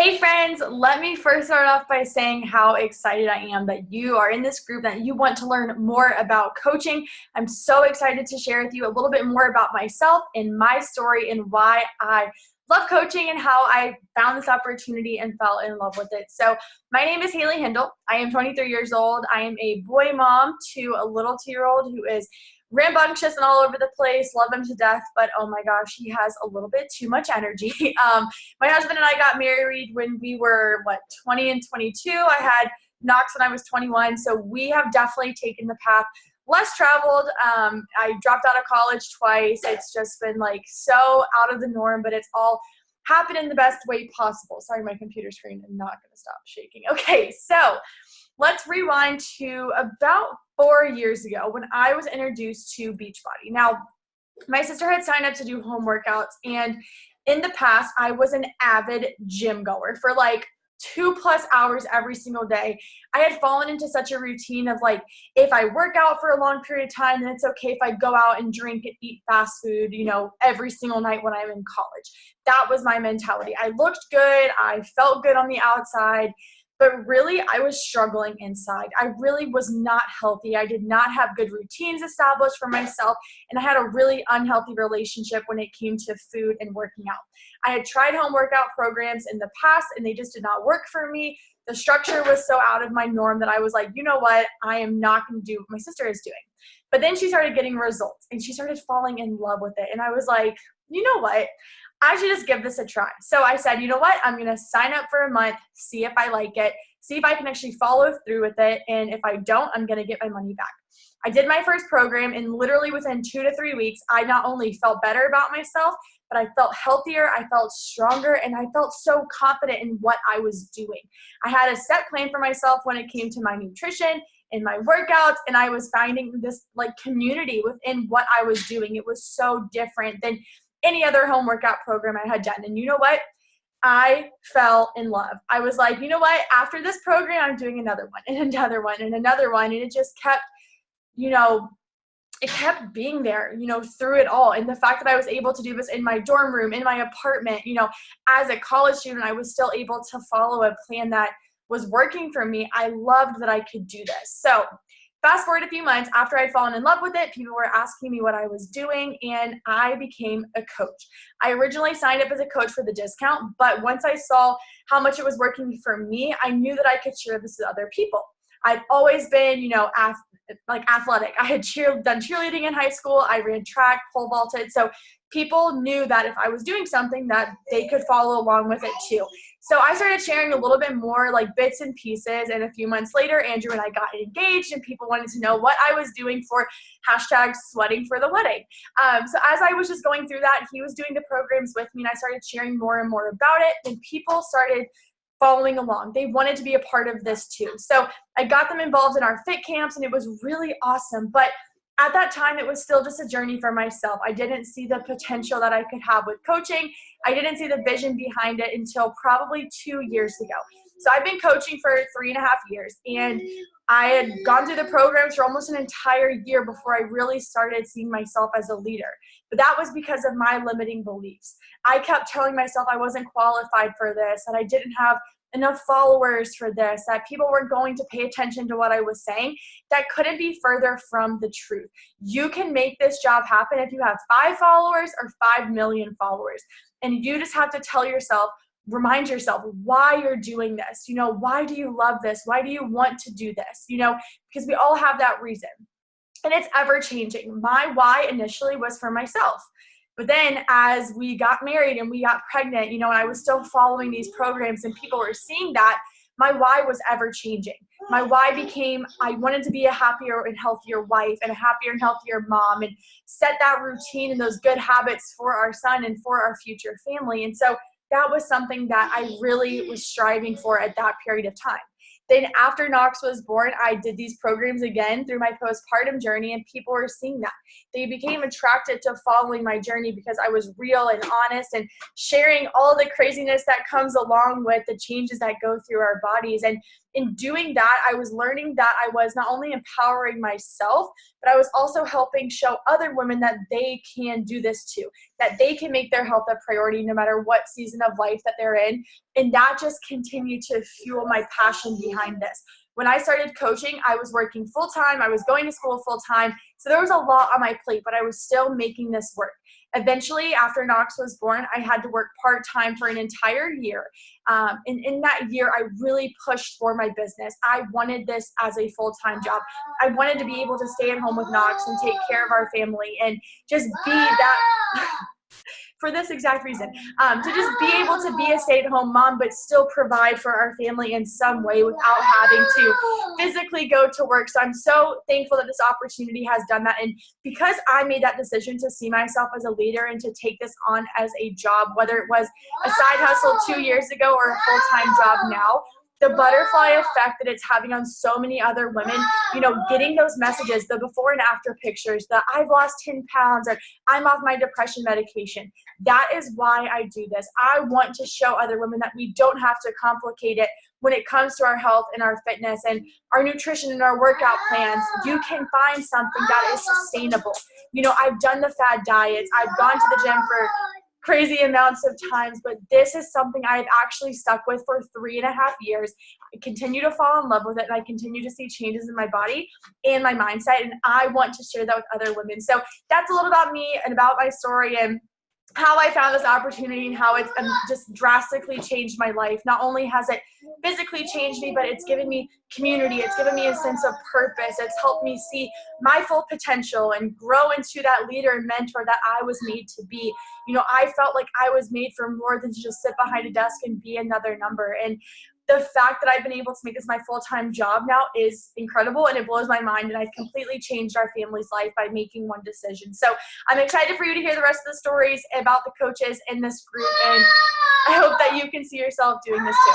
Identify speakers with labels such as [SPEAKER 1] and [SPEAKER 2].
[SPEAKER 1] Hey friends, let me first start off by saying how excited I am that you are in this group, that you want to learn more about coaching. I'm so excited to share with you a little bit more about myself and my story and why I love coaching and how I found this opportunity and fell in love with it. So my name is Haley Hindle. I am 23 years old. I am a boy mom to a little 2-year-old who is rambunctious and all over the place, love him to death, but oh my gosh, he has a little bit too much energy. My husband and I got married when we were, 20 and 22. I had Knox when I was 21, so we have definitely taken the path less traveled. I dropped out of college twice. It's just been so out of the norm, but it's all happened in the best way possible. Sorry, my computer screen is not going to stop shaking. Okay, so let's rewind to about 4 years ago when I was introduced to Beachbody. Now, my sister had signed up to do home workouts, and in the past, I was an avid gym goer for 2+ hours every single day. I had fallen into such a routine of if I work out for a long period of time, then it's okay if I go out and drink and eat fast food, every single night when I'm in college. That was my mentality. I looked good. I felt good on the outside. But really, I was struggling inside. I really was not healthy. I did not have good routines established for myself, and I had a really unhealthy relationship when it came to food and working out. I had tried home workout programs in the past, and they just did not work for me. The structure was so out of my norm that I was like, you know what? I am not going to do what my sister is doing. But then she started getting results, and she started falling in love with it. And I was like, you know what? I should just give this a try. So I said, you know what? I'm going to sign up for a month, see if I like it, see if I can actually follow through with it. And if I don't, I'm going to get my money back. I did my first program, and literally within 2 to 3 weeks, I not only felt better about myself, but I felt healthier, I felt stronger, and I felt so confident in what I was doing. I had a set plan for myself when it came to my nutrition and my workouts, and I was finding this community within what I was doing. It was so different than any other home workout program I had done. And you know what? I fell in love. I was like, you know what? After this program, I'm doing another one and another one and another one. And it just kept, it kept being there, through it all. And the fact that I was able to do this in my dorm room, in my apartment, as a college student, I was still able to follow a plan that was working for me. I loved that I could do this. So fast forward a few months after I'd fallen in love with it, people were asking me what I was doing, and I became a coach. I originally signed up as a coach for the discount, but once I saw how much it was working for me, I knew that I could share this with other people. I've always been, athletic. I had done cheerleading in high school. I ran track, pole vaulted. So people knew that if I was doing something that they could follow along with it too. So I started sharing a little bit more bits and pieces, and a few months later, Andrew and I got engaged, and people wanted to know what I was doing for #sweating for the wedding. So as I was just going through that, he was doing the programs with me, and I started sharing more and more about it, and people started following along. They wanted to be a part of this too. So I got them involved in our fit camps, and it was really awesome. But at that time, it was still just a journey for myself. I didn't see the potential that I could have with coaching. I didn't see the vision behind it until probably 2 years ago. So I've been coaching for 3.5 years, and I had gone through the programs for almost an entire year before I really started seeing myself as a leader. But that was because of my limiting beliefs. I kept telling myself I wasn't qualified for this, that I didn't have enough followers for this, that people weren't going to pay attention to what I was saying. That couldn't be further from the truth. You can make this job happen if you have 5 followers or 5 million followers. And you just have to tell yourself, remind yourself why you're doing this. Why do you love this? Why do you want to do this? Because we all have that reason. And it's ever changing. My why initially was for myself. But then as we got married and we got pregnant, and I was still following these programs and people were seeing that, my why was ever changing. My why became, I wanted to be a happier and healthier wife and a happier and healthier mom, and set that routine and those good habits for our son and for our future family. And so that was something that I really was striving for at that period of time. Then after Knox was born, I did these programs again through my postpartum journey, and people were seeing that. They became attracted to following my journey because I was real and honest and sharing all the craziness that comes along with the changes that go through our bodies. And in doing that, I was learning that I was not only empowering myself, but I was also helping show other women that they can do this too, that they can make their health a priority no matter what season of life that they're in. And that just continued to fuel my passion behind this. When I started coaching, I was working full-time, I was going to school full-time, so there was a lot on my plate, but I was still making this work. Eventually, after Knox was born, I had to work part-time for an entire year. And in that year, I really pushed for my business. I wanted this as a full-time job. I wanted to be able to stay at home with Knox and take care of our family and just be that for this exact reason, to just be able to be a stay-at-home mom but still provide for our family in some way without having to physically go to work. So I'm so thankful that this opportunity has done that. And because I made that decision to see myself as a leader and to take this on as a job, whether it was a side hustle 2 years ago or a full-time job now, the butterfly effect that it's having on so many other women, getting those messages, the before and after pictures, the I've lost 10 pounds or I'm off my depression medication. That is why I do this. I want to show other women that we don't have to complicate it when it comes to our health and our fitness and our nutrition and our workout plans. You can find something that is sustainable. I've done the fad diets. I've gone to the gym for crazy amounts of times, but this is something I've actually stuck with for 3.5 years. I continue to fall in love with it, and I continue to see changes in my body and my mindset, and I want to share that with other women. So that's a little about me and about my story and how I found this opportunity and how it's just drastically changed my life. Not only has it physically changed me, but it's given me community. It's given me a sense of purpose. It's helped me see my full potential and grow into that leader and mentor that I was made to be. I felt like I was made for more than to just sit behind a desk and be another number. And the fact that I've been able to make this my full-time job now is incredible, and it blows my mind, and I've completely changed our family's life by making one decision. So I'm excited for you to hear the rest of the stories about the coaches in this group, and I hope that you can see yourself doing this too.